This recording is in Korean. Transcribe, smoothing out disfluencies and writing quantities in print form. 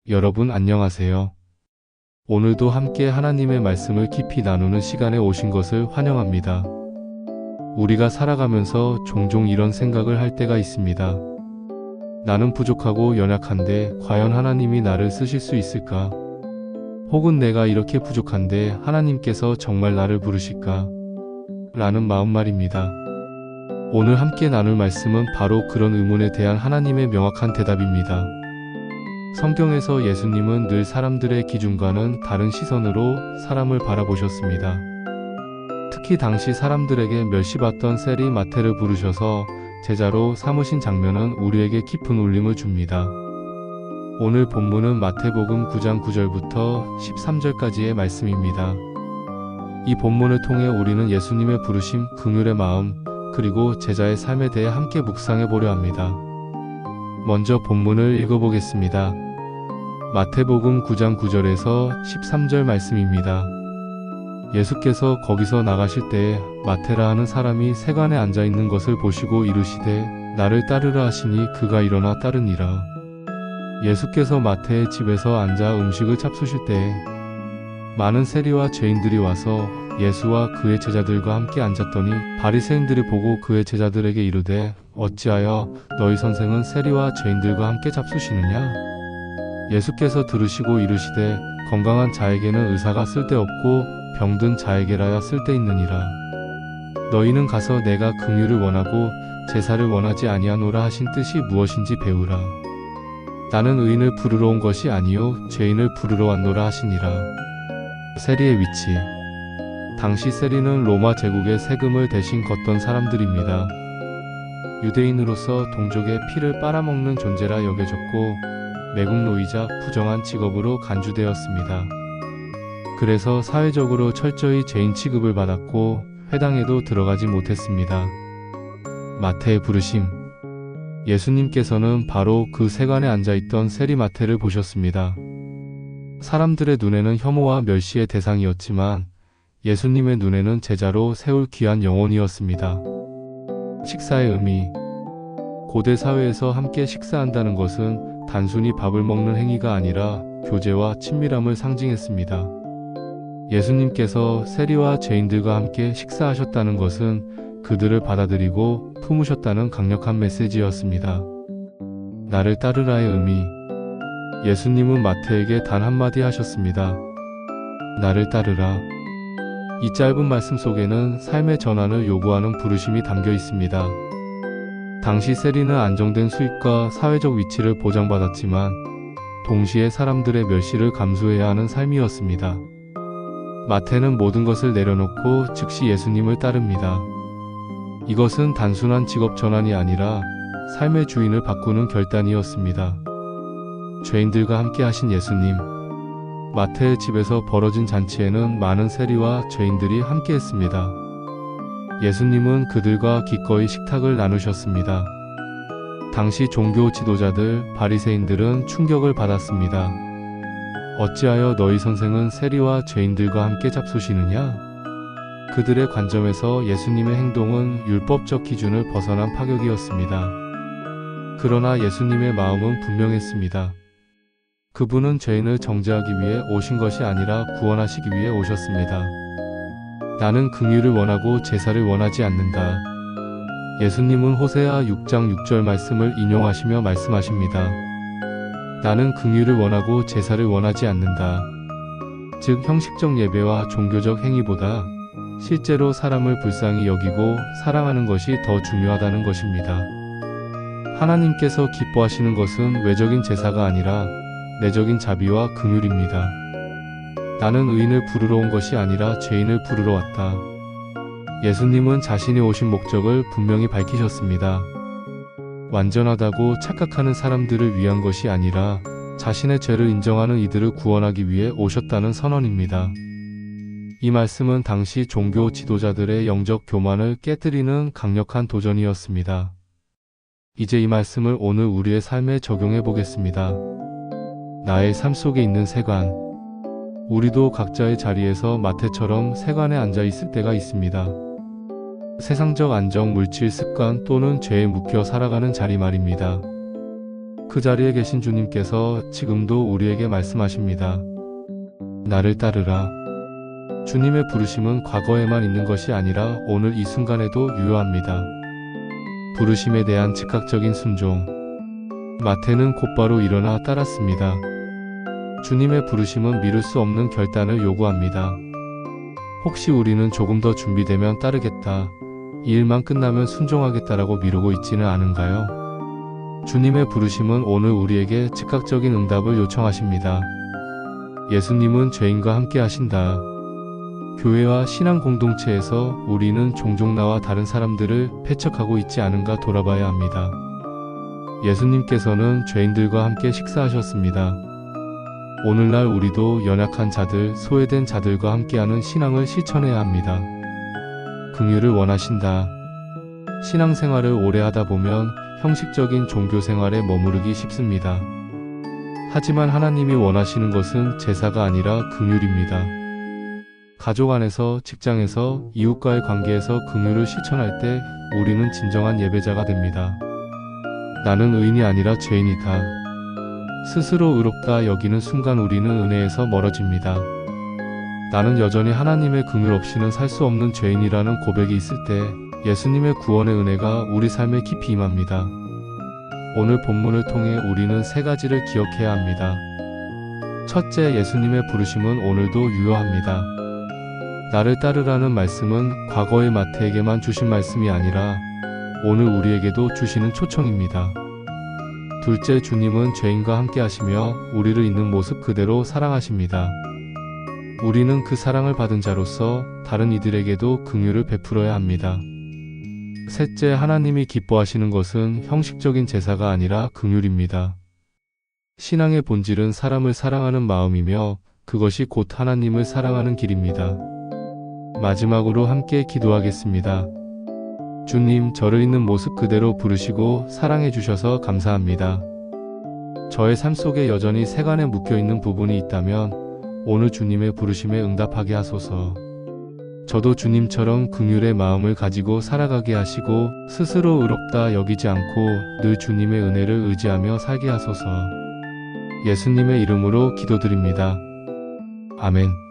여러분 안녕하세요. 오늘도 함께 하나님의 말씀을 깊이 나누는 시간에 오신 것을 환영합니다. 우리가 살아가면서 종종 이런 생각을 할 때가 있습니다. 나는 부족하고 연약한데 과연 하나님이 나를 쓰실 수 있을까? 혹은 내가 이렇게 부족한데 하나님께서 정말 나를 부르실까? 라는 마음 말입니다. 오늘 함께 나눌 말씀은 바로 그런 의문에 대한 하나님의 명확한 대답입니다. 성경에서 예수님은 늘 사람들의 기준과는 다른 시선으로 사람을 바라보셨습니다. 특히 당시 사람들에게 멸시받던 세리 마태를 부르셔서 제자로 삼으신 장면은 우리에게 깊은 울림을 줍니다. 오늘 본문은 마태복음 9장 9절부터 13절까지의 말씀입니다. 이 본문을 통해 우리는 예수님의 부르심, 긍휼의 마음, 그리고 제자의 삶에 대해 함께 묵상해 보려 합니다. 먼저 본문을 읽어보겠습니다. 마태복음 9장 9절에서 13절 말씀입니다. 예수께서 거기서 나가실 때에 마태라 하는 사람이 세관에 앉아 있는 것을 보시고 이르시되 나를 따르라 하시니 그가 일어나 따르니라. 예수께서 마태의 집에서 앉아 음식을 잡수실 때에 많은 세리와 죄인들이 와서 예수와 그의 제자들과 함께 앉았더니 바리새인들이 보고 그의 제자들에게 이르되 어찌하여 너희 선생은 세리와 죄인들과 함께 잡수시느냐? 예수께서 들으시고 이르시되 건강한 자에게는 의사가 쓸데없고 병든 자에게라야 쓸데있느니라. 너희는 가서 내가 긍휼을 원하고 제사를 원하지 아니하노라 하신 뜻이 무엇인지 배우라. 나는 의인을 부르러 온 것이 아니요 죄인을 부르러 왔노라 하시니라. 세리의 위치. 당시 세리는 로마 제국의 세금을 대신 걷던 사람들입니다. 유대인으로서 동족의 피를 빨아먹는 존재라 여겨졌고 매국노이자 부정한 직업으로 간주되었습니다. 그래서 사회적으로 철저히 죄인 취급을 받았고 회당에도 들어가지 못했습니다. 마태의 부르심. 예수님께서는 바로 그 세관에 앉아있던 세리 마태를 보셨습니다. 사람들의 눈에는 혐오와 멸시의 대상이었지만 예수님의 눈에는 제자로 세울 귀한 영혼이었습니다. 식사의 의미. 고대 사회에서 함께 식사한다는 것은 단순히 밥을 먹는 행위가 아니라 교제와 친밀함을 상징했습니다. 예수님께서 세리와 죄인들과 함께 식사하셨다는 것은 그들을 받아들이고 품으셨다는 강력한 메시지였습니다. 나를 따르라의 의미. 예수님은 마태에게 단 한마디 하셨습니다. 나를 따르라. 이 짧은 말씀 속에는 삶의 전환을 요구하는 부르심이 담겨 있습니다. 당시 세리는 안정된 수입과 사회적 위치를 보장받았지만 동시에 사람들의 멸시를 감수해야 하는 삶이었습니다. 마태는 모든 것을 내려놓고 즉시 예수님을 따릅니다. 이것은 단순한 직업 전환이 아니라 삶의 주인을 바꾸는 결단이었습니다. 죄인들과 함께 하신 예수님. 마태의 집에서 벌어진 잔치에는 많은 세리와 죄인들이 함께 했습니다. 예수님은 그들과 기꺼이 식탁을 나누셨습니다. 당시 종교 지도자들, 바리새인들은 충격을 받았습니다. 어찌하여 너희 선생은 세리와 죄인들과 함께 잡수시느냐? 그들의 관점에서 예수님의 행동은 율법적 기준을 벗어난 파격이었습니다. 그러나 예수님의 마음은 분명했습니다. 그분은 죄인을 정죄하기 위해 오신 것이 아니라 구원하시기 위해 오셨습니다. 나는 긍휼을 원하고 제사를 원하지 않는다. 예수님은 호세아 6장 6절 말씀을 인용하시며 말씀하십니다. 나는 긍휼을 원하고 제사를 원하지 않는다. 즉 형식적 예배와 종교적 행위보다 실제로 사람을 불쌍히 여기고 사랑하는 것이 더 중요하다는 것입니다. 하나님께서 기뻐하시는 것은 외적인 제사가 아니라 내적인 자비와 긍휼입니다. 나는 의인을 부르러 온 것이 아니라 죄인을 부르러 왔다. 예수님은 자신이 오신 목적을 분명히 밝히셨습니다. 완전하다고 착각하는 사람들을 위한 것이 아니라 자신의 죄를 인정하는 이들을 구원하기 위해 오셨다는 선언입니다. 이 말씀은 당시 종교 지도자들의 영적 교만을 깨뜨리는 강력한 도전이었습니다. 이제 이 말씀을 오늘 우리의 삶에 적용해 보겠습니다. 나의 삶 속에 있는 세관. 우리도 각자의 자리에서 마태처럼 세관에 앉아 있을 때가 있습니다. 세상적 안정, 물질, 습관 또는 죄에 묶여 살아가는 자리 말입니다. 그 자리에 계신 주님께서 지금도 우리에게 말씀하십니다. 나를 따르라. 주님의 부르심은 과거에만 있는 것이 아니라 오늘 이 순간에도 유효합니다. 부르심에 대한 즉각적인 순종. 마태는 곧바로 일어나 따랐습니다. 주님의 부르심은 미룰 수 없는 결단을 요구합니다. 혹시 우리는 조금 더 준비되면 따르겠다, 이 일만 끝나면 순종하겠다라고 미루고 있지는 않은가요? 주님의 부르심은 오늘 우리에게 즉각적인 응답을 요청하십니다. 예수님은 죄인과 함께 하신다. 교회와 신앙 공동체에서 우리는 종종 나와 다른 사람들을 배척하고 있지 않은가 돌아봐야 합니다. 예수님께서는 죄인들과 함께 식사하셨습니다. 오늘날 우리도 연약한 자들, 소외된 자들과 함께하는 신앙을 실천해야 합니다. 긍휼을 원하신다. 신앙생활을 오래 하다 보면 형식적인 종교 생활에 머무르기 쉽습니다. 하지만 하나님이 원하시는 것은 제사가 아니라 긍휼입니다. 가족 안에서, 직장에서, 이웃과의 관계에서 긍휼을 실천할 때 우리는 진정한 예배자가 됩니다. 나는 의인이 아니라 죄인이다. 스스로 의롭다 여기는 순간 우리는 은혜에서 멀어집니다. 나는 여전히 하나님의 긍휼 없이는 살 수 없는 죄인이라는 고백이 있을 때 예수님의 구원의 은혜가 우리 삶에 깊이 임합니다. 오늘 본문을 통해 우리는 세 가지를 기억해야 합니다. 첫째, 예수님의 부르심은 오늘도 유효합니다. 나를 따르라는 말씀은 과거의 마태에게만 주신 말씀이 아니라 오늘 우리에게도 주시는 초청입니다. 둘째, 주님은 죄인과 함께 하시며 우리를 있는 모습 그대로 사랑하십니다. 우리는 그 사랑을 받은 자로서 다른 이들에게도 긍휼을 베풀어야 합니다. 셋째, 하나님이 기뻐하시는 것은 형식적인 제사가 아니라 긍휼입니다. 신앙의 본질은 사람을 사랑하는 마음이며 그것이 곧 하나님을 사랑하는 길입니다. 마지막으로 함께 기도하겠습니다. 주님, 저를 있는 모습 그대로 부르시고 사랑해 주셔서 감사합니다. 저의 삶 속에 여전히 세간에 묶여있는 부분이 있다면 오늘 주님의 부르심에 응답하게 하소서. 저도 주님처럼 긍휼의 마음을 가지고 살아가게 하시고 스스로 의롭다 여기지 않고 늘 주님의 은혜를 의지하며 살게 하소서. 예수님의 이름으로 기도드립니다. 아멘.